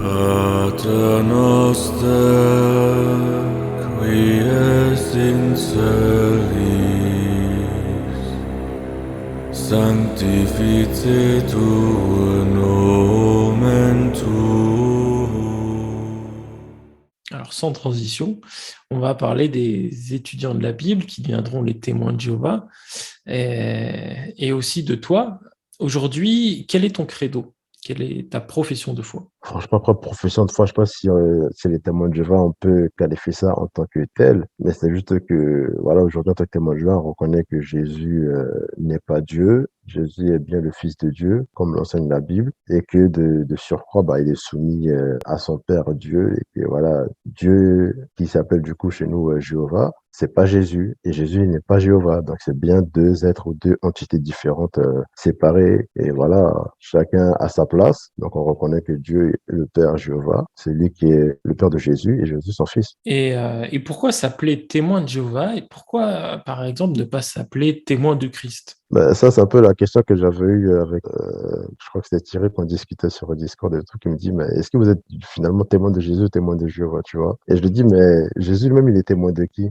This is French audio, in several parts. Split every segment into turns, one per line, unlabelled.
Pater noster, qui es in celis, sanctificetur nomen tuum.
Alors, sans transition, on va parler des étudiants de la Bible qui deviendront les témoins de Jéhovah et aussi de toi. Aujourd'hui, quel est ton credo? Quelle est ta profession de foi?
Franchement, après profession de foi, je sais pas si les témoins de Jéhovah, on peut qualifier ça en tant que tel, mais c'est juste que, voilà, aujourd'hui, en tant que témoin de Jéhovah, on reconnaît que Jésus n'est pas Dieu. Jésus est bien le Fils de Dieu, comme l'enseigne la Bible, et que de surcroît, bah, il est soumis à son Père Dieu, et que voilà, Dieu, qui s'appelle du coup chez nous Jéhovah, c'est pas Jésus, et Jésus il n'est pas Jéhovah. Donc c'est bien deux êtres ou deux entités différentes, séparées, et voilà, chacun à sa place. Donc on reconnaît que Dieu est le Père Jéhovah, c'est lui qui est le Père de Jésus, et Jésus son Fils.
Et pourquoi s'appeler témoin de Jéhovah et pourquoi, par exemple, ne pas s'appeler témoin du Christ?
Ben, ça, c'est un peu la question que j'avais eue avec, je crois que c'était Thierry qu'on discutait sur Discord et tout, qui me dit, mais est-ce que vous êtes finalement témoin de Jésus ou témoin de Jéhovah, tu vois? Et je lui dis, mais Jésus lui-même, il est témoin de qui?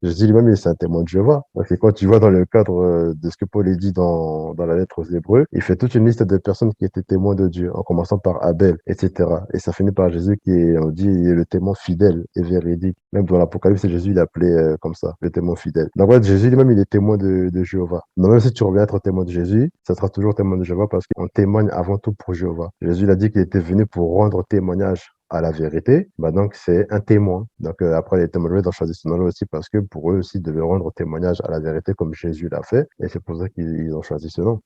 Jésus lui-même, il est un témoin de Jéhovah. Parce que quand tu vois dans le cadre de ce que Paul est dit dans la lettre aux Hébreux, il fait toute une liste de personnes qui étaient témoins de Dieu, en commençant par Abel, etc. Et ça finit par Jésus qui est, on dit, il est le témoin fidèle et véridique. Même dans l'Apocalypse, Jésus, il appelait comme ça, le témoin fidèle. Donc, ouais, Jésus lui-même, il est témoin de Jéhovah. Mais même si tu reviens être témoin de Jésus, ça sera toujours témoin de Jéhovah parce qu'on témoigne avant tout pour Jéhovah. Jésus, il a dit qu'il était venu pour rendre témoignage à la vérité. Bah, donc, c'est un témoin. Donc, après, les témoins, ils ont choisi ce nom-là aussi parce que pour eux aussi, ils devaient rendre témoignage à la vérité comme Jésus l'a fait. Et c'est pour ça qu'ils ont choisi ce nom.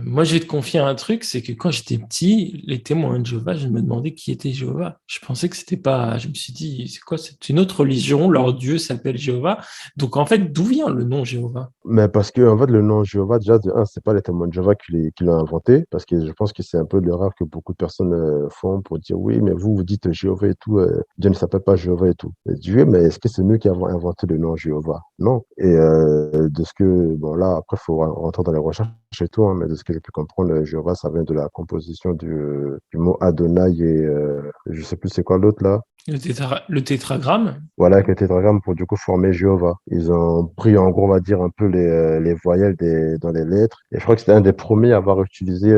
Moi, je vais te confier un truc, c'est que quand j'étais petit, les témoins de Jéhovah, je me demandais qui était Jéhovah. Je pensais que c'était pas. Je me suis dit, c'est quoi? C'est une autre religion, leur Dieu s'appelle Jéhovah. Donc, en fait, d'où vient le nom Jéhovah?
Mais parce que, en fait, le nom Jéhovah, déjà, de un, c'est pas les témoins de Jéhovah qui l'ont inventé, parce que je pense que c'est un peu l'erreur que beaucoup de personnes font pour dire, oui, mais vous dites Jéhovah et tout, Dieu ne s'appelle pas Jéhovah et tout. Et Dieu, mais est-ce que c'est nous qui avons inventé le nom Jéhovah? Non. Et de ce que, bon, là, après, il faut rentrer dans les recherches et tout, hein, mais de ce que j'ai pu comprendre, Jéhovah, ça vient de la composition du mot Adonai et je sais plus c'est quoi l'autre là.
Le tétragramme?
Voilà, avec le tétragramme pour du coup former Jéhovah. Ils ont pris en gros, on va dire, un peu les voyelles dans les lettres. Et je crois que c'était un des premiers à avoir utilisé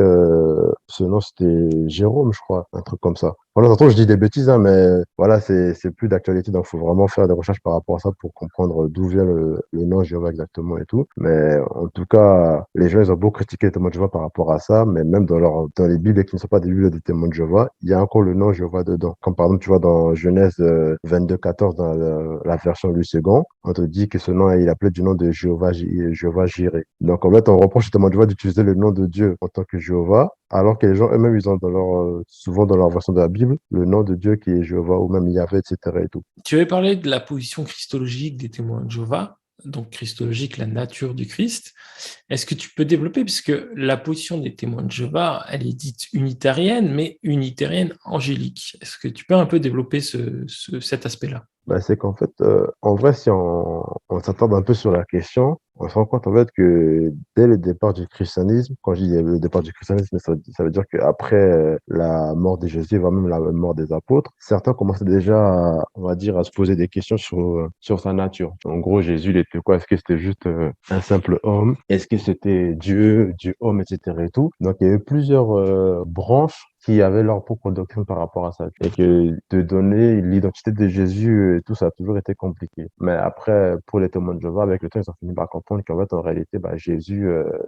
ce nom, c'était Jérôme, je crois, un truc comme ça. Voilà, de toute façon, je dis des bêtises, hein, mais voilà, c'est plus d'actualité, donc il faut vraiment faire des recherches par rapport à ça pour comprendre d'où vient le nom Jéhovah exactement et tout. Mais en tout cas, les gens, ils ont beau critiquer les témoins de Jéhovah par rapport à ça, mais même dans les Bibles qui ne sont pas des Bibles des témoins de Jéhovah, il y a encore le nom Jéhovah dedans. Comme par exemple, tu vois, dans Genèse 22-14, dans la version Louis II, on te dit que ce nom, il appelait du nom de Jéhovah Jireh. Donc en fait, on reproche aux témoins de Jéhovah d'utiliser le nom de Dieu en tant que Jéhovah, alors que les gens eux-mêmes, ils ont souvent dans leur version de la Bible, le nom de Dieu qui est Jéhovah ou même Yahvé, etc. et tout.
Tu avais parlé de la position christologique des témoins de Jéhovah, donc christologique, la nature du Christ. Est-ce que tu peux développer, puisque la position des témoins de Jéhovah, elle est dite unitarienne, mais unitarienne angélique. Est-ce que tu peux un peu développer cet aspect-là?
Bah, c'est qu'en fait, en vrai, si on s'attarde un peu sur la question, on se rend compte en fait que dès le départ du christianisme, quand je dis le départ du christianisme, ça veut dire qu'après la mort de Jésus, voire même la mort des apôtres, certains commençaient déjà, on va dire, à se poser des questions sur sa nature. En gros, Jésus, il était quoi? Est-ce que c'était juste un simple homme? Est-ce que c'était Dieu, Dieu homme, etc. et tout? Donc, il y a eu plusieurs branches qui avaient leur propre doctrine par rapport à ça. Et que de donner l'identité de Jésus et tout, ça a toujours été compliqué. Mais après, pour les témoins de Jéhovah, avec le temps, ils ont fini par comprendre qu'en fait, en réalité, bah, Jésus,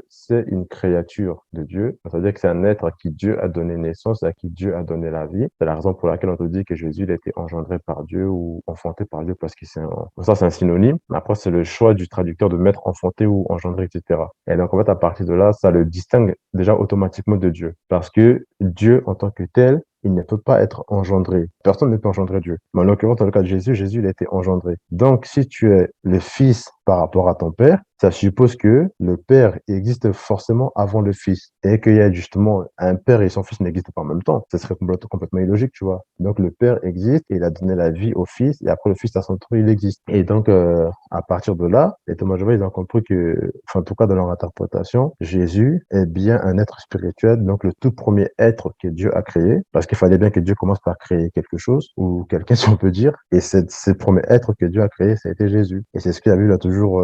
c'est une créature de Dieu. C'est-à-dire que c'est un être à qui Dieu a donné naissance, à qui Dieu a donné la vie. C'est la raison pour laquelle on te dit que Jésus, il a été engendré par Dieu ou enfanté par Dieu parce que ça, c'est un synonyme. Mais après, c'est le choix du traducteur de mettre enfanté ou engendré, etc. Et donc, en fait, à partir de là, ça le distingue déjà automatiquement de Dieu. Parce que Dieu, en tant que tel, il ne peut pas être engendré. Personne ne peut engendrer Dieu. Mais en l'occurrence, dans le cas de Jésus, Jésus, il a été engendré. Donc, si tu es le fils par rapport à ton père, ça suppose que le Père existe forcément avant le Fils et qu'il y a justement un Père et son Fils n'existent pas en même temps. Ce serait complètement illogique, tu vois. Donc le Père existe et il a donné la vie au Fils et après le Fils à son tour, il existe. Et donc à partir de là, les Thomas Jéhovah, ils ont compris que, enfin en tout cas dans leur interprétation, Jésus est bien un être spirituel, donc le tout premier être que Dieu a créé, parce qu'il fallait bien que Dieu commence par créer quelque chose ou quelqu'un si on peut dire. Et c'est le premier être que Dieu a créé, ça a été Jésus. Et c'est ce qu'il a vu là toujours.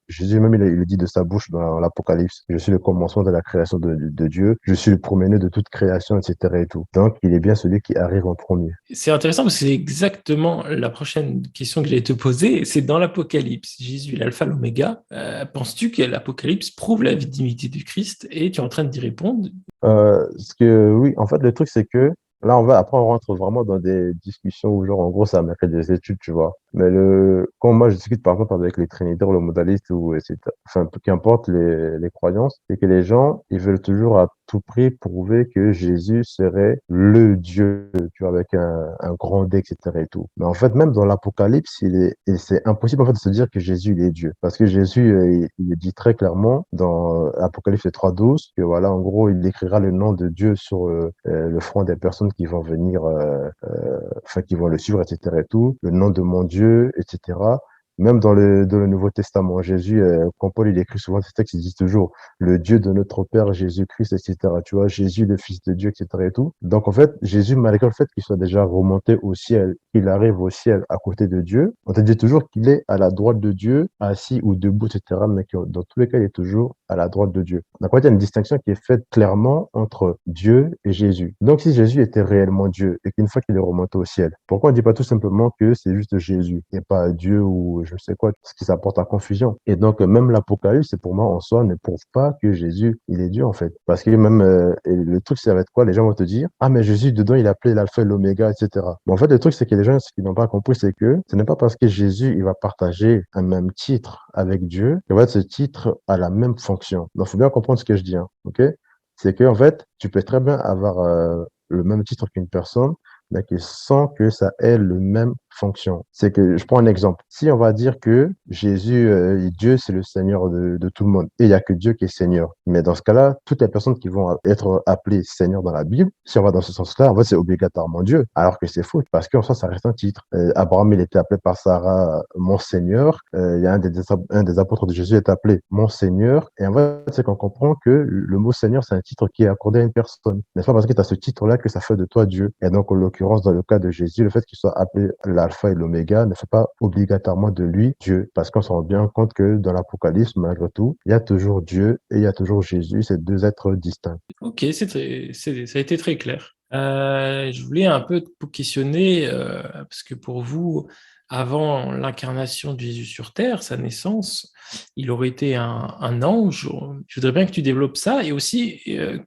Jésus même il le dit de sa bouche dans l'Apocalypse. Je suis le commencement de la création de Dieu. Je suis le premier-né de toute création, etc. et tout. Donc il est bien celui qui arrive en premier.
C'est intéressant parce que c'est exactement la prochaine question que j'allais te poser. C'est dans l'Apocalypse. Jésus est l'alpha, l'oméga. Penses-tu que l'Apocalypse prouve la divinité du Christ? Et tu es en train d'y répondre.
Oui, en fait, le truc, c'est que là, après, on rentre vraiment dans des discussions où, genre, en gros, ça mérite des études, tu vois. Mais quand moi, je discute, par exemple, avec les trinitaires, le modaliste ou, etc., enfin, qu'importe les croyances, c'est que les gens, ils veulent toujours à tout prix prouver que Jésus serait le Dieu, tu vois, avec un grand D, etc. et tout. Mais en fait, même dans l'Apocalypse, c'est impossible, en fait, de se dire que Jésus, il est Dieu. Parce que Jésus, il le dit très clairement dans Apocalypse 3:12, que voilà, en gros, il écrira le nom de Dieu sur le front des personnes qui vont venir, enfin, qui vont le suivre, etc. et tout, le nom de mon Dieu, etc. Même dans le Nouveau Testament, Jésus, quand Paul il écrit souvent ces textes, il dit toujours le Dieu de notre Père Jésus-Christ, etc. Tu vois, Jésus, le Fils de Dieu, etc. et tout. Donc, en fait, Jésus, malgré le fait qu'il soit déjà remonté au ciel, qu'il arrive au ciel à côté de Dieu, on te dit toujours qu'il est à la droite de Dieu, assis ou debout, etc. Mais que dans tous les cas, il est toujours à la droite de Dieu. Donc, en fait, il y a une distinction qui est faite clairement entre Dieu et Jésus. Donc, si Jésus était réellement Dieu et qu'une fois qu'il est remonté au ciel, pourquoi on ne dit pas tout simplement que c'est juste Jésus et pas Dieu ou je sais quoi, ce qui s'apporte à confusion. Et donc, même l'Apocalypse, c'est pour moi, en soi, ne prouve pas que Jésus, il est Dieu, en fait. Parce que même, et le truc, c'est avec quoi les gens vont te dire, ah, mais Jésus, dedans, il a appelé l'alpha et l'oméga, etc. Mais en fait, le truc, c'est que les gens, ce qu'ils n'ont pas compris, c'est que ce n'est pas parce que Jésus, il va partager un même titre avec Dieu, que, en fait, ce titre a la même fonction. Donc, il faut bien comprendre ce que je dis, hein, ok? C'est que, en fait, tu peux très bien avoir le même titre qu'une personne, mais que sans que ça ait le même fonction. C'est que, je prends un exemple. Si on va dire que Jésus, Dieu, c'est le Seigneur de tout le monde, et il y a que Dieu qui est Seigneur. Mais dans ce cas-là, toutes les personnes qui vont être appelées Seigneur dans la Bible, si on va dans ce sens-là, en fait, c'est obligatoirement Dieu. Alors que c'est faux, parce qu'en soi, ça reste un titre. Abraham, il était appelé par Sarah mon Seigneur. Il y a un des apôtres de Jésus est appelé mon Seigneur. Et en fait, c'est qu'on comprend que le mot Seigneur, c'est un titre qui est accordé à une personne. N'est-ce pas parce que tu as ce titre-là que ça fait de toi Dieu. Et donc, en l'occurrence, dans le cas de Jésus, le fait qu'il soit appelé l'alpha et l'oméga ne fait pas obligatoirement de lui Dieu. Parce qu'on se rend bien compte que dans l'Apocalypse, malgré tout, il y a toujours Dieu et il y a toujours Jésus. C'est deux êtres distincts.
Ok, ça a été très clair. Je voulais un peu te questionner, parce que pour vous, avant l'incarnation de Jésus sur Terre, sa naissance, il aurait été un ange. Je voudrais bien que tu développes ça et aussi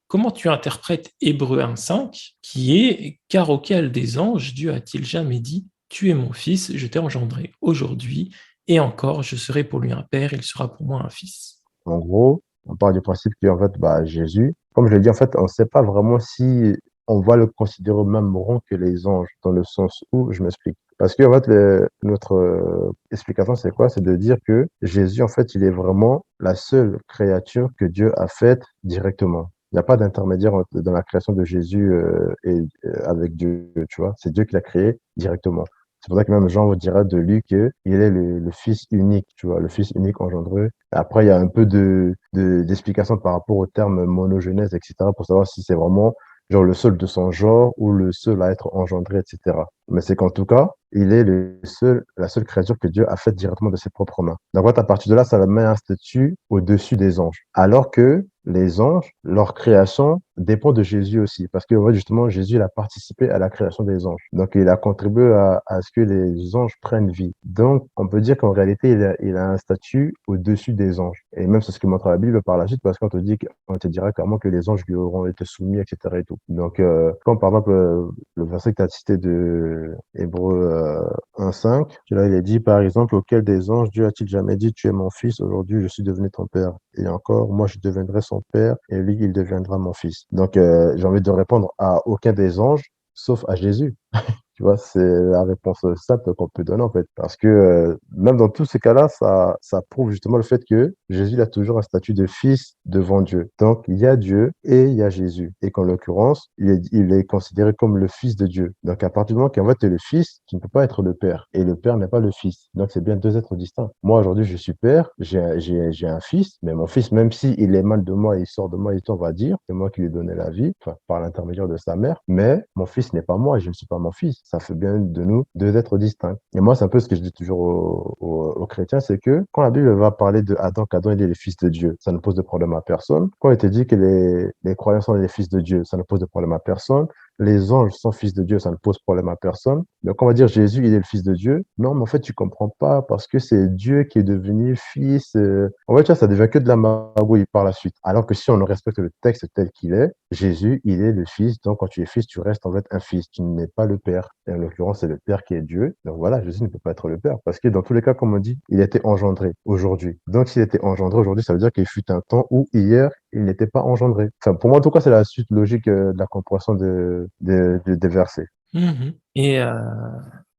comment tu interprètes Hébreux 1:5, qui est car auquel des anges Dieu a-t-il jamais dit, tu es mon fils, je t'ai engendré aujourd'hui, et encore je serai pour lui un père, il sera pour moi un fils.
En gros, on part du principe qu'en fait, bah, Jésus, comme je l'ai dit, en fait, on ne sait pas vraiment si on va le considérer au même rang que les anges, dans le sens où, je m'explique. Parce que, en fait, notre explication, c'est quoi? C'est de dire que Jésus, en fait, il est vraiment la seule créature que Dieu a faite directement. Il n'y a pas d'intermédiaire dans la création de Jésus avec Dieu, tu vois. C'est Dieu qui l'a créé directement. C'est pour ça que même Jean vous dira de lui qu'il est le fils unique, tu vois, le fils unique engendré. Après, il y a un peu d'explication par rapport au terme monogenèse, etc., pour savoir si c'est vraiment genre le seul de son genre ou le seul à être engendré, etc. Mais c'est qu'en tout cas, il est la seule créature que Dieu a faite directement de ses propres mains. Donc, à partir de là, ça met un statut au-dessus des anges. Alors que les anges, leur création dépend de Jésus aussi. Parce que, en fait, justement, Jésus, il a participé à la création des anges. Donc, il a contribué à ce que les anges prennent vie. Donc, on peut dire qu'en réalité, il a un statut au-dessus des anges. Et même, c'est ce que montre la Bible par la suite, parce qu'on te dira clairement que les anges lui auront été soumis, etc. et tout. Donc, comme par exemple, le verset que tu as cité de Hébreux 1:5, là, il est dit, par exemple, auquel des anges Dieu a-t-il jamais dit, tu es mon fils, aujourd'hui je suis devenu ton père. Et encore, moi je deviendrai son père, et lui, il deviendra mon fils. Donc, j'ai envie de répondre à aucun des anges, sauf à Jésus. Tu vois, c'est la réponse simple qu'on peut donner, en fait. Parce que même dans tous ces cas-là, ça prouve justement le fait que Jésus il a toujours un statut de fils devant Dieu. Donc, il y a Dieu et il y a Jésus. Et qu'en l'occurrence, il est considéré comme le fils de Dieu. Donc, à partir du moment qu'en fait, tu es le fils, tu ne peux pas être le père. Et le père n'est pas le fils. Donc, c'est bien deux êtres distincts. Moi, aujourd'hui, je suis père, j'ai un fils, mais mon fils, même s'il est mal de moi, il sort de moi et tout, on va dire, c'est moi qui lui ai donné la vie, enfin, par l'intermédiaire de sa mère, mais mon fils n'est pas moi et je ne suis pas mon fils. Ça fait bien de nous deux êtres distincts. Et moi, c'est un peu ce que je dis toujours aux chrétiens, c'est que quand la Bible va parler de Adam, qu'Adam il est le fils de Dieu, ça ne pose de problème à personne. Quand il te dit que les croyants sont les fils de Dieu, ça ne pose de problème à personne. Les anges sont fils de Dieu, ça ne pose problème à personne. Donc, on va dire Jésus, il est le fils de Dieu. Non, mais en fait, tu comprends pas parce que c'est Dieu qui est devenu fils. En fait, tu vois, ça devient que de la magouille par la suite. Alors que si on respecte le texte tel qu'il est, Jésus, il est le fils. Donc, quand tu es fils, tu restes en fait un fils. Tu n'es pas le père. Et en l'occurrence, c'est le père qui est Dieu. Donc voilà, Jésus ne peut pas être le père parce que dans tous les cas, comme on dit, il était engendré aujourd'hui. Donc, s'il était engendré aujourd'hui, ça veut dire qu'il fut un temps où hier, il n'était pas engendré. Enfin, pour moi, en tout cas, c'est la suite logique de la compréhension des versets.
Mhm. Et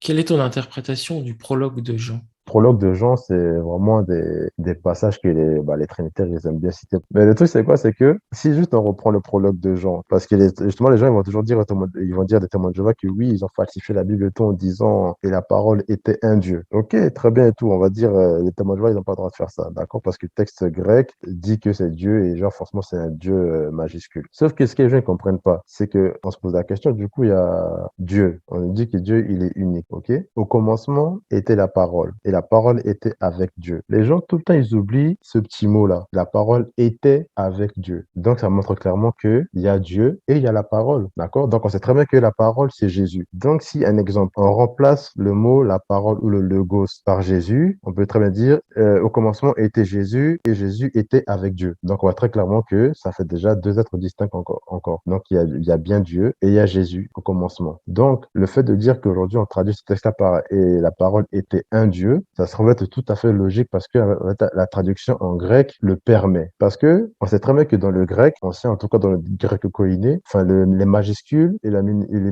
quelle est ton interprétation du prologue de Jean?
Prologue de Jean, c'est vraiment des passages que les trinitaires, ils aiment bien citer. Mais le truc, c'est quoi? C'est que si juste on reprend le prologue de Jean, parce que justement, les gens, ils vont toujours dire, ils vont dire des témoins de Jéhovah que oui, ils ont falsifié la Bible et tout en disant et la parole était un Dieu. Ok, très bien et tout. On va dire, les témoins de Jéhovah, ils n'ont pas le droit de faire ça. D'accord? Parce que le texte grec dit que c'est Dieu et genre, forcément, c'est un Dieu majuscule. Sauf que ce que les gens ne comprennent pas, c'est que on se pose la question, du coup, il y a Dieu. On dit que Dieu, il est unique. Ok? Au commencement était la parole. Et la parole était avec Dieu. Les gens, tout le temps, ils oublient ce petit mot-là. La parole était avec Dieu. Donc, ça montre clairement qu'il y a Dieu et il y a la parole. D'accord? Donc, on sait très bien que la parole, c'est Jésus. Donc, si, un exemple, on remplace le mot, la parole ou le logos par Jésus, on peut très bien dire, au commencement était Jésus et Jésus était avec Dieu. Donc, on voit très clairement que ça fait déjà deux êtres distincts encore. Donc, il y a bien Dieu et il y a Jésus au commencement. Donc, le fait de dire qu'aujourd'hui, on traduit ce texte-là par et la parole était un Dieu, ça serait en fait tout à fait logique parce que la traduction en grec le permet. Parce que on sait très bien que dans le grec ancien, en tout cas dans le grec koiné, enfin les majuscules et les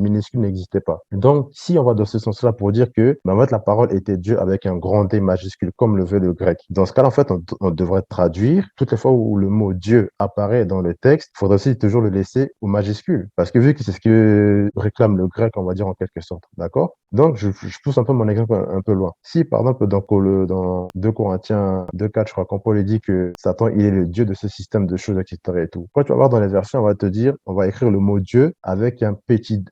minuscules n'existaient pas. Donc, si on va dans ce sens-là pour dire que en fait, la parole était Dieu avec un grand D majuscule comme le veut le grec. Dans ce cas-là, en fait, on devrait traduire toutes les fois où le mot Dieu apparaît dans le texte, il faudrait aussi toujours le laisser au majuscule. Parce que vu que c'est ce que réclame le grec, on va dire en quelque sorte. D'accord? Donc, je pousse un peu mon exemple un peu loin. Si, par exemple, dans 2 Corinthiens 2,4, je crois qu'on Paul dit que Satan, il est le Dieu de ce système de choses, etc. et tout. Quand tu vas voir dans les versions, on va te dire, on va écrire le mot Dieu avec un petit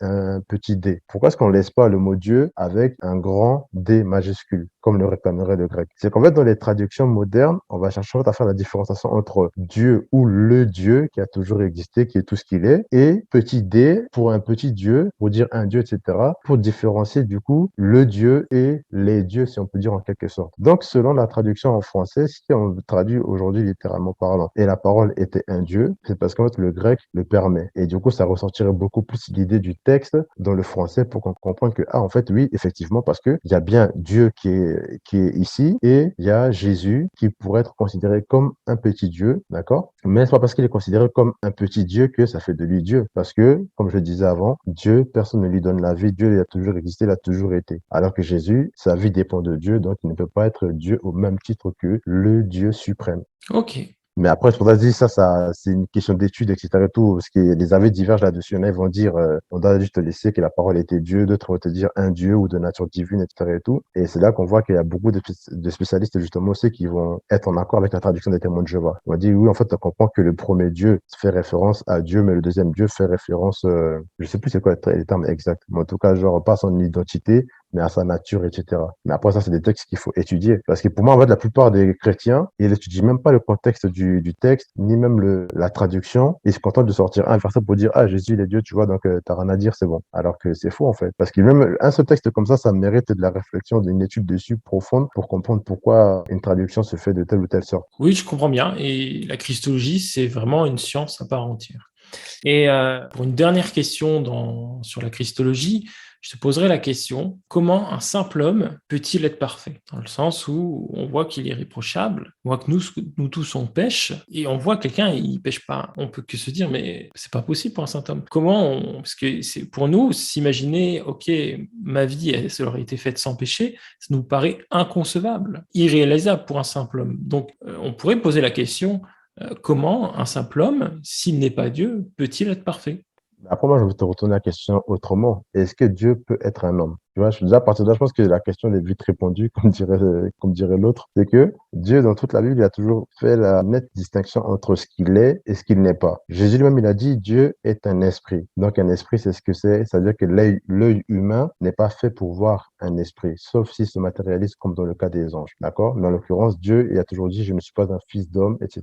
D. Pourquoi est-ce qu'on laisse pas le mot Dieu avec un grand D majuscule, comme le réclamerait le grec? C'est qu'en fait, dans les traductions modernes, on va chercher à faire la différenciation entre Dieu ou le Dieu qui a toujours existé, qui est tout ce qu'il est, et petit D pour un petit Dieu, pour dire un Dieu, etc., pour différencier du coup le Dieu et les dieux, si on peut dire en quelque sorte. Donc, selon la traduction en français, si on traduit aujourd'hui littéralement parlant, et la parole était un Dieu, c'est parce qu'en fait, le grec le permet. Et du coup, ça ressortirait beaucoup plus l'idée du texte dans le français pour qu'on comprenne que, ah, en fait, oui, effectivement, parce que il y a bien Dieu qui est ici et il y a Jésus qui pourrait être considéré comme un petit Dieu, d'accord? Mais c'est pas parce qu'il est considéré comme un petit Dieu que ça fait de lui Dieu. Parce que, comme je le disais avant, Dieu, personne ne lui donne la vie. Dieu, il a toujours existé, il a toujours été. Alors que Jésus, sa vie dépend de Dieu, donc il ne peut pas être Dieu au même titre que le Dieu suprême.
Ok.
Mais après, je pourrais dire ça, c'est une question d'étude, etc. Et tout, parce que les avis divergent là-dessus. Il y en a, ils vont dire, on doit juste laisser que la parole était Dieu, d'autres vont te dire un Dieu ou de nature divine, etc. Et tout. Et c'est là qu'on voit qu'il y a beaucoup de spécialistes, justement, aussi, qui vont être en accord avec la traduction des témoins de Jéhovah. On va dire, oui, en fait, on comprend que le premier Dieu fait référence à Dieu, mais le deuxième Dieu fait référence, je sais plus c'est quoi les termes exacts, mais en tout cas, genre, pas à son identité, mais à sa nature, etc. Mais après, ça, c'est des textes qu'il faut étudier. Parce que pour moi, en fait, la plupart des chrétiens, ils n'étudient même pas le contexte du texte, ni même la traduction. Ils se contentent de sortir un verset pour dire, ah, Jésus, il est Dieu, tu vois, donc t'as rien à dire, c'est bon. Alors que c'est faux, en fait. Parce que même un seul texte comme ça mérite de la réflexion, d'une étude dessus profonde pour comprendre pourquoi une traduction se fait de telle ou telle sorte.
Oui, je comprends bien. Et la christologie, c'est vraiment une science à part entière. Et pour une dernière question sur la Christologie, je te poserai la question, comment un simple homme peut-il être parfait? Dans le sens où on voit qu'il est irréprochable, on voit que nous tous on pêche, et on voit quelqu'un, il pêche pas. On peut que se dire, mais c'est pas possible pour un saint homme. Parce que c'est pour nous, s'imaginer, ok, ma vie, elle aurait été faite sans péché, ça nous paraît inconcevable, irréalisable pour un simple homme. Donc, on pourrait poser la question, comment un simple homme, s'il n'est pas Dieu, peut-il être parfait?
Après, moi, je vais te retourner la question autrement. Est-ce que Dieu peut être un homme? Tu vois, déjà, à partir de là, je pense que la question est vite répondue, comme dirait l'autre. C'est que Dieu, dans toute la Bible, il a toujours fait la nette distinction entre ce qu'il est et ce qu'il n'est pas. Jésus lui-même, il a dit, Dieu est un esprit. Donc, un esprit, c'est ce que c'est. C'est-à-dire que l'œil humain n'est pas fait pour voir un esprit, sauf s'il se matérialise comme dans le cas des anges. D'accord? Mais en l'occurrence, Dieu, il a toujours dit, je ne suis pas un fils d'homme, etc.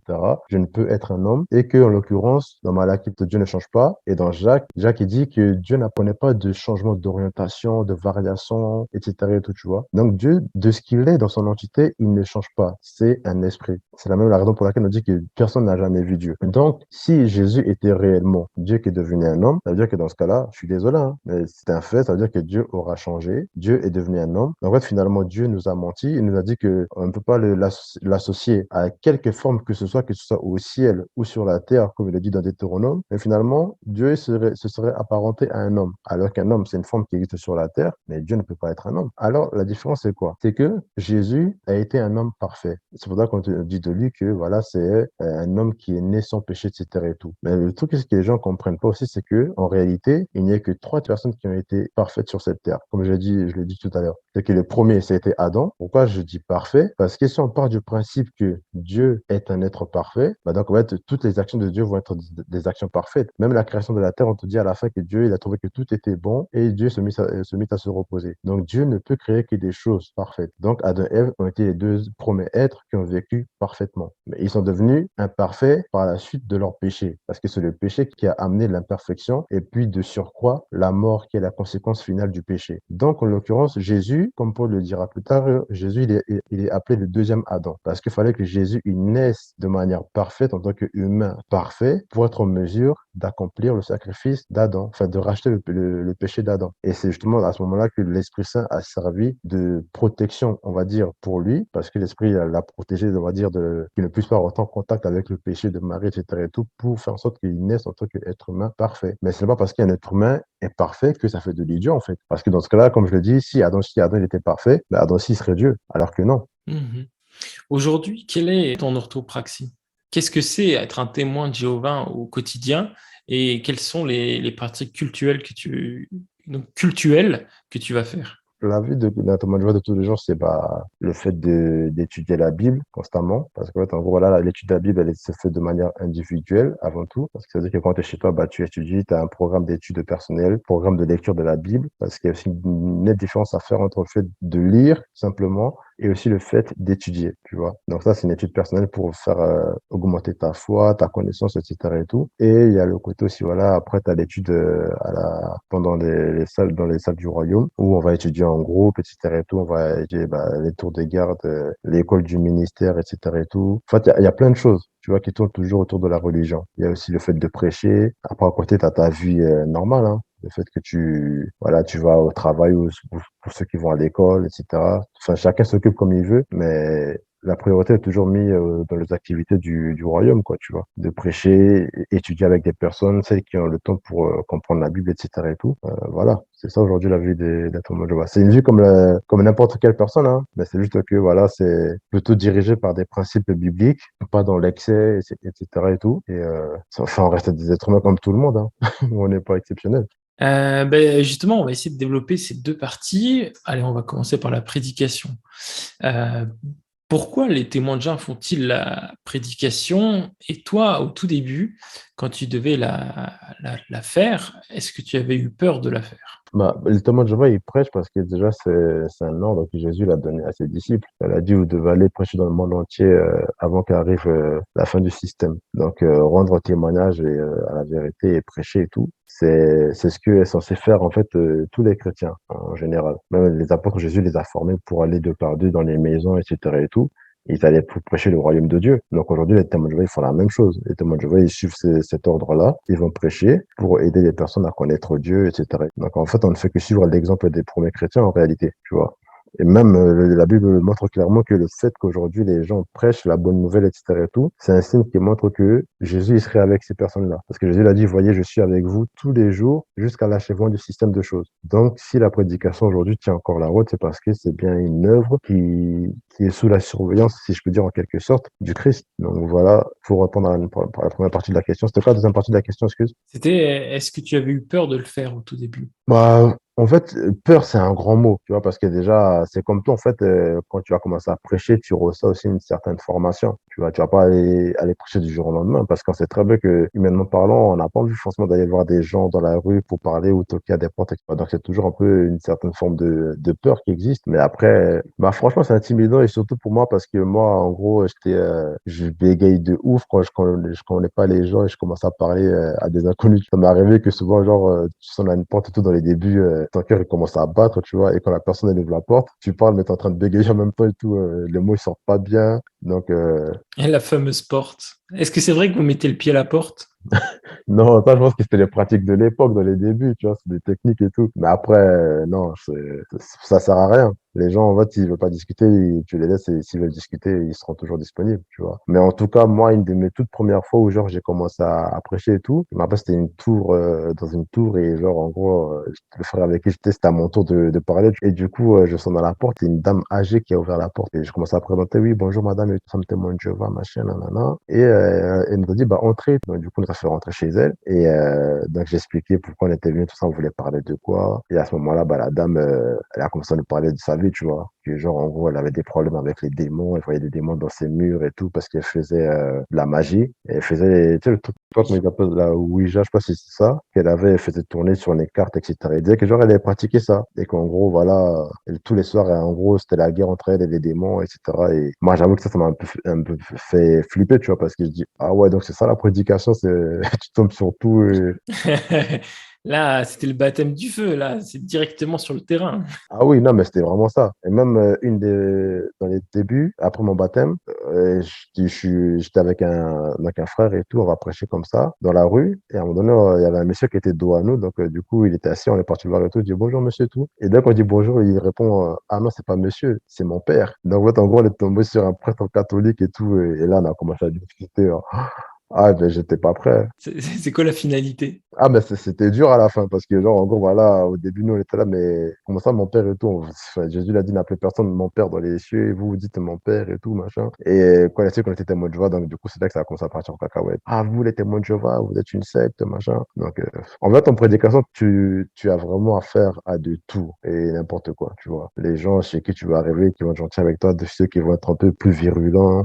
Je ne peux être un homme. Et que, en l'occurrence, dans Malachie, Dieu ne change pas. Et dans Jacques, il dit que Dieu n'apprenait pas de changement d'orientation, de variation, etc. et tout, tu vois. Donc Dieu, de ce qu'il est dans son entité, il ne change pas. C'est un esprit. C'est la même la raison pour laquelle on dit que personne n'a jamais vu Dieu. Donc, si Jésus était réellement Dieu qui est devenu un homme, ça veut dire que dans ce cas-là, je suis désolé, hein, mais c'est un fait, ça veut dire que Dieu aura changé. Dieu est devenu un homme. En fait, finalement, Dieu nous a menti. Il nous a dit que on ne peut pas l'associer à quelque forme que ce soit au ciel ou sur la terre, comme il le dit dans Deutéronome. Mais finalement, Dieu se serait apparenté à un homme, alors qu'un homme, c'est une forme qui existe sur la terre, mais Dieu ne peut pas être un homme. Alors, la différence, c'est quoi? C'est que Jésus a été un homme parfait. C'est pour ça qu'on te dit de lui que, voilà, c'est un homme qui est né sans péché, etc. et tout. Mais le truc, ce que les gens comprennent pas aussi, c'est que, en réalité, il n'y a que 3 personnes qui ont été parfaites sur cette terre. Comme je l'ai dit tout à l'heure. C'est que le premier, c'était Adam. Pourquoi je dis parfait? Parce que si on part du principe que Dieu est un être parfait, bah donc, en fait, toutes les actions de Dieu vont être des actions parfaites. Même la création de la terre, on te dit à la fin que Dieu, il a trouvé que tout était bon et Dieu se mit à se reposer. Donc, Dieu ne peut créer que des choses parfaites. Donc, Adam et Ève ont été les 2 premiers êtres qui ont vécu parfaitement. Mais ils sont devenus imparfaits par la suite de leur péché. Parce que c'est le péché qui a amené l'imperfection et puis de surcroît, la mort qui est la conséquence finale du péché. Donc, en l'occurrence, Jésus, comme Paul le dira plus tard, Jésus, il est appelé le deuxième Adam. Parce qu'il fallait que Jésus, il naisse de manière parfaite en tant qu'humain parfait pour être en mesure d'accomplir le sacrifice d'Adam, enfin de racheter le péché d'Adam. Et c'est justement à ce moment-là que l'Esprit Saint a servi de protection, on va dire, pour lui, parce que l'Esprit l'a protégé, on va dire, qu'il ne puisse pas rentrer en contact avec le péché de Marie, etc. et tout, pour faire en sorte qu'il naisse en tant qu'être humain parfait. Mais ce n'est pas parce qu'un être humain est parfait que ça fait de lui Dieu, en fait. Parce que dans ce cas-là, comme je le dis, si Adam il était parfait, ben Adam aussi serait Dieu, alors que non.
Mhm. Aujourd'hui, quelle est ton orthopraxie? Qu'est-ce que c'est être un témoin de Jéhovah au quotidien et quelles sont les pratiques cultuelles que tu vas faire?
La vie d'un témoin de Jéhovah de tous les jours, c'est le fait d'étudier la Bible constamment. Parce qu'en fait, en gros, voilà, l'étude de la Bible, elle se fait de manière individuelle avant tout. Parce que ça veut dire que quand tu es chez toi, tu étudies, tu as un programme d'études personnelles, programme de lecture de la Bible. Parce qu'il y a aussi une nette différence à faire entre le fait de lire simplement et aussi le fait d'étudier, tu vois. Donc ça, c'est une étude personnelle pour faire augmenter ta foi, ta connaissance, etc. et tout. Et il y a le côté aussi, voilà, après, tu as l'étude pendant dans les salles du royaume où on va étudier en groupe, etc. et tout. On va étudier les tours de garde, l'école du ministère, etc. et tout. En fait, il y a plein de choses, tu vois, qui tournent toujours autour de la religion. Il y a aussi le fait de prêcher. Après, à côté, tu as ta vie normale, hein. Le fait que tu vas au travail ou pour ceux qui vont à l'école, etc. Enfin, chacun s'occupe comme il veut, mais la priorité est toujours mise dans les activités du royaume, quoi, tu vois. De prêcher, étudier avec des personnes, celles qui ont le temps pour comprendre la Bible, etc. et tout. Voilà. C'est ça aujourd'hui la vie des témoins de Jéhovah. C'est une vie comme n'importe quelle personne, hein. Mais c'est juste que, voilà, c'est plutôt dirigé par des principes bibliques, pas dans l'excès, etc. et tout. Et, enfin, on reste des êtres humains comme tout le monde, hein. On n'est pas exceptionnel.
Justement, on va essayer de développer ces deux parties. Allez, on va commencer par la prédication. Euh, Pourquoi les témoins de Jéhovah font-ils la prédication? Et toi, au tout début, quand tu devais la faire, est-ce que tu avais eu peur de la faire?
Le témoin de Jéhovah, il prêche parce que déjà, c'est un ordre que Jésus l'a donné à ses disciples. Il a dit, vous devez aller prêcher dans le monde entier avant qu'arrive la fin du système. Donc, rendre témoignage à la vérité et prêcher et tout, c'est ce que est censé faire, en fait, tous les chrétiens, en général. Même les apôtres, Jésus les a formés pour aller de par deux dans les maisons, etc. et tout. Ils allaient pour prêcher le royaume de Dieu. Donc aujourd'hui, les témoins de Jéhovah, ils font la même chose. Les témoins de Jéhovah, ils suivent cet ordre-là. Ils vont prêcher pour aider les personnes à connaître Dieu, etc. Donc en fait, on ne fait que suivre l'exemple des premiers chrétiens en réalité, tu vois. Et même la Bible montre clairement que le fait qu'aujourd'hui les gens prêchent la bonne nouvelle, etc. et tout, c'est un signe qui montre que Jésus il serait avec ces personnes-là. Parce que Jésus l'a dit, voyez, je suis avec vous tous les jours jusqu'à l'achèvement du système de choses. Donc, si la prédication aujourd'hui tient encore la route, c'est parce que c'est bien une œuvre qui est sous la surveillance, si je peux dire en quelque sorte, du Christ. Donc voilà, pour répondre à la première partie de la question. C'était quoi la deuxième partie de la question, excuse?
C'était, est-ce que tu avais eu peur de le faire au tout début?
Bah, en fait, peur, c'est un grand mot, tu vois, parce que déjà, c'est comme toi, en fait, quand tu vas commencer à prêcher, tu reçois aussi une certaine formation. Tu vas pas aller prêcher du jour au lendemain, parce qu'on sait très bien que, humainement parlant, on n'a pas envie forcément d'aller voir des gens dans la rue pour parler ou toquer à des portes, etc. Donc, c'est toujours un peu une certaine forme de peur qui existe. Mais après, bah, franchement, c'est intimidant et surtout pour moi, parce que moi, en gros, je bégaye de ouf je connais pas les gens et je commence à parler à des inconnus. Ça m'est arrivé que souvent, genre, tu sonnes à une porte et tout dans les débuts, ton cœur il commence à battre, tu vois, et quand la personne elle ouvre la porte, tu parles mais t'es en train de bégayer en même temps et tout, les mots ils sortent pas bien. Donc,
Et la fameuse porte. Est-ce que c'est vrai que vous mettez le pied à la porte?
non, ça, je pense que c'était les pratiques de l'époque, dans les débuts, tu vois, c'est des techniques et tout. Mais après, non, ça sert à rien. Les gens, en fait, s'ils veulent pas discuter, tu les laisses et s'ils veulent discuter, ils seront toujours disponibles, tu vois. Mais en tout cas, moi, une de mes toutes premières fois où, genre, j'ai commencé à prêcher et tout, je me rappelle, c'était une tour, dans une tour et, genre, en gros, le frère avec qui j'étais, c'était à mon tour de parler. Et du coup, je sonne à la porte et une dame âgée qui a ouvert la porte et je commence à présenter, oui, bonjour madame, nous sommes témoins de Jéhovah, machin, nanana. Et, elle nous a dit, bah, entrez. Donc, du coup, on nous a fait rentrer chez elle. Et donc j'ai expliqué pourquoi on était venu, tout ça, on voulait parler de quoi. Et à ce moment-là, bah, la dame, elle a commencé à nous parler de sa vie, tu vois. Que genre, en gros, elle avait des problèmes avec les démons, elle voyait des démons dans ses murs et tout, parce qu'elle faisait de la magie. Et elle faisait, tu sais, le truc, comment ils appellent la Ouija, je sais pas si c'est ça, elle faisait tourner sur les cartes, etc. Elle disait que genre, elle avait pratiqué ça. Et qu'en gros, voilà, tous les soirs, en gros, c'était la guerre entre elle et les démons, etc. Et moi, j'avoue que ça m'a un peu fait flipper, tu vois, parce que je dis, ah ouais, donc c'est ça la prédication, c'est, tu tombes sur tout.
Là, c'était le baptême du feu. Là, c'est directement sur le terrain.
Ah oui, non, mais c'était vraiment ça. Et même dans les débuts, après mon baptême, j'étais avec un frère et tout, on va prêcher comme ça, dans la rue. Et à un moment donné, il y avait un monsieur qui était dos à nous. Donc, du coup, il était assis, on est parti le voir et tout. Il dit bonjour, monsieur, et tout. Et dès qu'on dit bonjour, il répond, ah non, c'est pas monsieur, c'est mon père. Donc, en fait, en gros, on est tombé sur un prêtre catholique et tout. Et là, on a commencé à discuter, hein. Ah, ben, j'étais pas prêt.
C'est quoi la finalité?
Ah, mais c'était dur à la fin parce que, genre, en gros, voilà, au début, nous, on était là, mais comment ça, mon père et tout? Enfin, Jésus l'a dit, n'appelez personne mon père dans les cieux, et vous, vous dites mon père et tout, machin. Et quand il a su qu'on était témoins de Jéhovah, donc, du coup, c'est là que ça a commencé à partir en cacahuète. Ah, vous, les témoins de Jéhovah, vous êtes une secte, machin. Donc, en fait, en prédication, tu as vraiment affaire à de tout et n'importe quoi, tu vois. Les gens chez qui tu vas arriver, qui vont être gentils avec toi, de ceux qui vont être un peu plus virulents.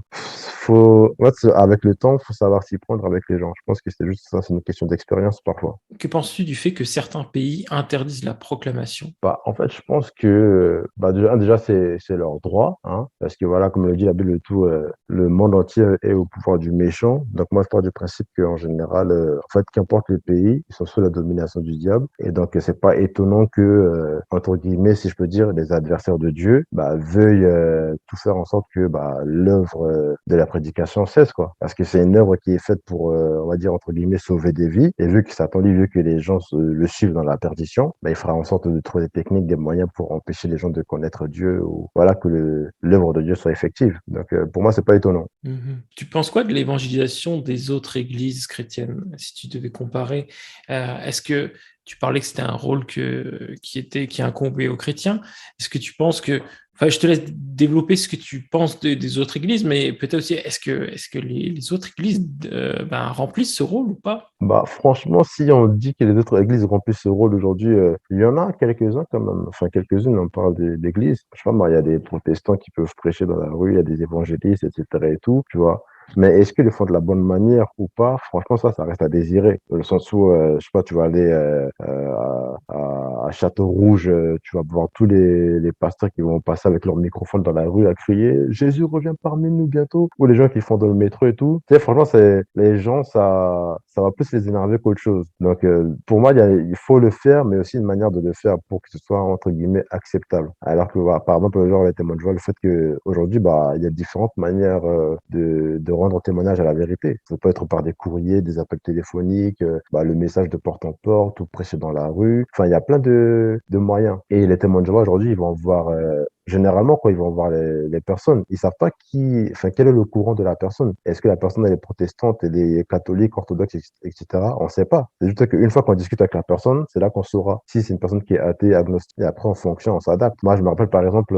En fait, avec le temps, faut savoir s'y prendre avec les gens. Je pense que c'est juste ça, c'est une question d'expérience parfois.
Que penses-tu du fait que certains pays interdisent la proclamation?
Bah, en fait, je pense que bah, déjà c'est leur droit, hein, parce que voilà, comme le dit la Bible, et tout, le monde entier est au pouvoir du méchant. Donc moi, je pars du principe qu'en général, en fait, qu'importe le pays, ils sont sous la domination du diable. Et donc, c'est pas étonnant que, entre guillemets, si je peux dire, les adversaires de Dieu bah, veuillent tout faire en sorte que bah, l'œuvre de la prédication cesse, quoi. Parce que c'est une œuvre qui est faite pour, on va dire, entre guillemets, sauver des vies. Et vu que Satan, lui, veut que les gens le suivent dans la perdition, bah, il fera en sorte de trouver des techniques, des moyens pour empêcher les gens de connaître Dieu ou voilà, que l'œuvre de Dieu soit effective. Donc, pour moi, c'est pas étonnant.
Mhm. Tu penses quoi de l'évangélisation des autres églises chrétiennes, si tu devais comparer? Est-ce que tu parlais que c'était un rôle qui incombait aux chrétiens? Est-ce que tu penses que, enfin, je te laisse développer ce que tu penses des autres églises, mais peut-être aussi, est-ce que les autres églises remplissent ce rôle ou pas?
Bah, franchement, si on dit que les autres églises remplissent ce rôle aujourd'hui, il y en a quelques-uns quand même. Enfin, quelques-unes, on parle d'églises. Je sais pas, moi, il y a des protestants qui peuvent prêcher dans la rue, il y a des évangélistes, etc. et tout, tu vois. Mais est-ce qu'ils le font de la bonne manière ou pas? Franchement, ça reste à désirer. Dans le sens où, je sais pas, tu vas aller à Château-Rouge, tu vas voir tous les pasteurs qui vont passer avec leur microphone dans la rue à crier «Jésus revient parmi nous bientôt» ou les gens qui font dans le métro et tout. Tu sais, franchement, les gens, ça va plus les énerver qu'autre chose. Donc, pour moi, il faut le faire, mais aussi une manière de le faire pour que ce soit, entre guillemets, acceptable. Alors que, bah, par exemple, genre, les témoins de Jéhovah, le fait qu'aujourd'hui, bah, il y a différentes manières de rendre témoignage à la vérité. Ça peut être par des courriers, des appels téléphoniques, bah, le message de porte en porte ou prêcher dans la rue. Enfin, il y a plein de moyens. Et les témoins de Jéhovah, aujourd'hui, ils vont voir généralement, quand ils vont voir les personnes, ils savent pas quel est le courant de la personne. Est-ce que la personne, elle est protestante, elle est catholique, orthodoxe, etc. On sait pas. C'est juste qu'une fois qu'on discute avec la personne, c'est là qu'on saura si c'est une personne qui est athée, agnostique. Et après, en fonction, on s'adapte. Moi, je me rappelle, par exemple,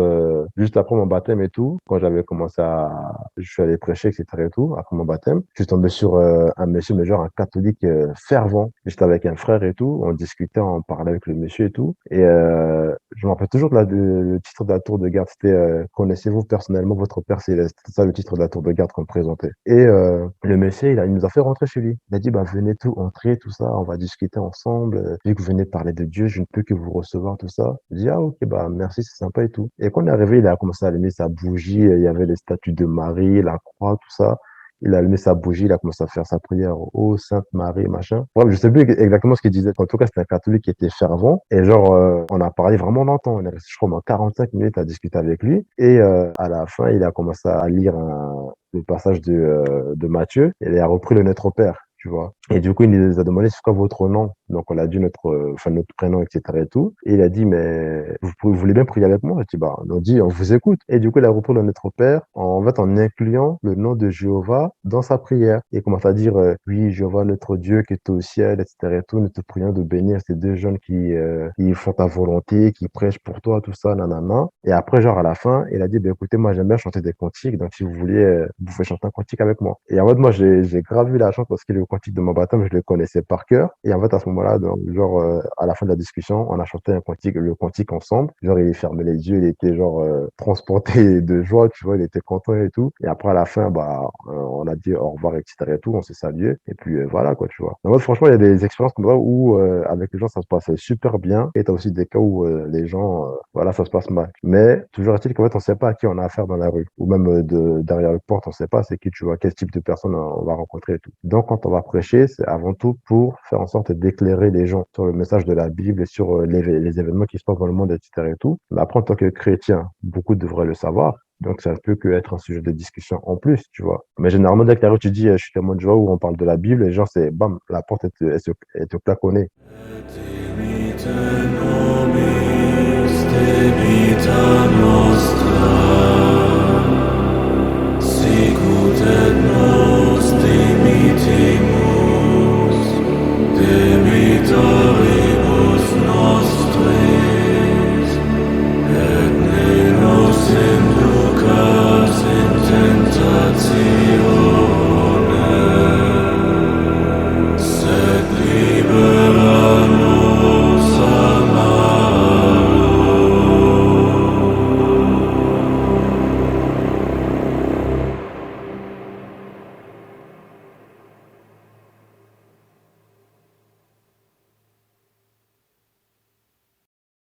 juste après mon baptême et tout, quand j'avais commencé je suis allé prêcher, etc. et tout, après mon baptême, je suis tombé sur un monsieur, mais genre un catholique fervent. J'étais avec un frère et tout, on discutait, on parlait avec le monsieur et tout. Et je me rappelle toujours le titre de la tour de garde, c'était connaissez-vous personnellement votre Père Céleste. C'est ça le titre de la tour de garde qu'on me présentait. Et le monsieur, il nous a fait rentrer chez lui. Il a dit, bah, venez tout entrer, tout ça, on va discuter ensemble. Vu que vous venez parler de Dieu, je ne peux que vous recevoir, tout ça. Je dis, ah, ok, bah, merci, c'est sympa et tout. Et quand on est arrivé, il a commencé à allumer sa bougie, il y avait les statues de Marie, la croix, tout ça. Il a allumé sa bougie, il a commencé à faire sa prière. Oh, Sainte Marie, machin. Bref, je sais plus exactement ce qu'il disait. En tout cas, c'était un catholique qui était fervent. Et genre, on a parlé vraiment longtemps. On est resté, je crois, pendant 45 minutes à discuter avec lui. Et à la fin, il a commencé à lire le passage de Matthieu. Et il a repris le Notre Père. Tu vois. Et du coup, il nous a demandé c'est quoi votre nom. Donc, on a dit notre prénom, etc. et tout. Et il a dit, mais vous voulez bien prier avec moi? J'ai dit, bah, on dit, on vous écoute. Et du coup, il a repris le Notre Père en fait, en incluant le nom de Jéhovah dans sa prière. Et il commence à dire, oui, Jéhovah, notre Dieu qui est au ciel, etc. et tout. Nous te prions de bénir ces deux jeunes qui font ta volonté, qui prêchent pour toi, tout ça, nanana. Et après, genre, à la fin, il a dit, bah, écoutez, moi, j'aime bien chanter des cantiques. Donc, si vous voulez, vous pouvez chanter un cantique avec moi. Et en fait, moi, j'ai grave eu la chance parce que le cantique de mon baptême, je le connaissais par cœur. Et en fait, à ce moment-là, genre, à la fin de la discussion, on a chanté le cantique ensemble. Genre, il fermait les yeux, il était genre transporté de joie, tu vois, il était content et tout. Et après, à la fin, bah, on a dit au revoir, etc. et tout, on s'est salué. Et puis voilà, quoi, tu vois. En fait, franchement, il y a des expériences comme ça où avec les gens, ça se passe super bien. Et t'as aussi des cas où les gens, voilà, ça se passe mal. Mais toujours est-il qu'en fait, on sait pas à qui on a affaire dans la rue. Ou même derrière le porte, on sait pas c'est qui, tu vois, quel type de personne on va rencontrer et tout. Donc, quand on va prêcher, c'est avant tout pour faire en sorte d'éclairer les gens sur le message de la Bible et sur les événements qui se passent dans le monde, etc. et tout. Mais après, en tant que chrétien, beaucoup devraient le savoir. Donc, ça peut que être un sujet de discussion en plus, tu vois. Mais généralement, dès que t'arrives, tu dis, je suis témoin de Jéhovah où on parle de la Bible, les gens, c'est bam, la porte, elle te claque au nez.
et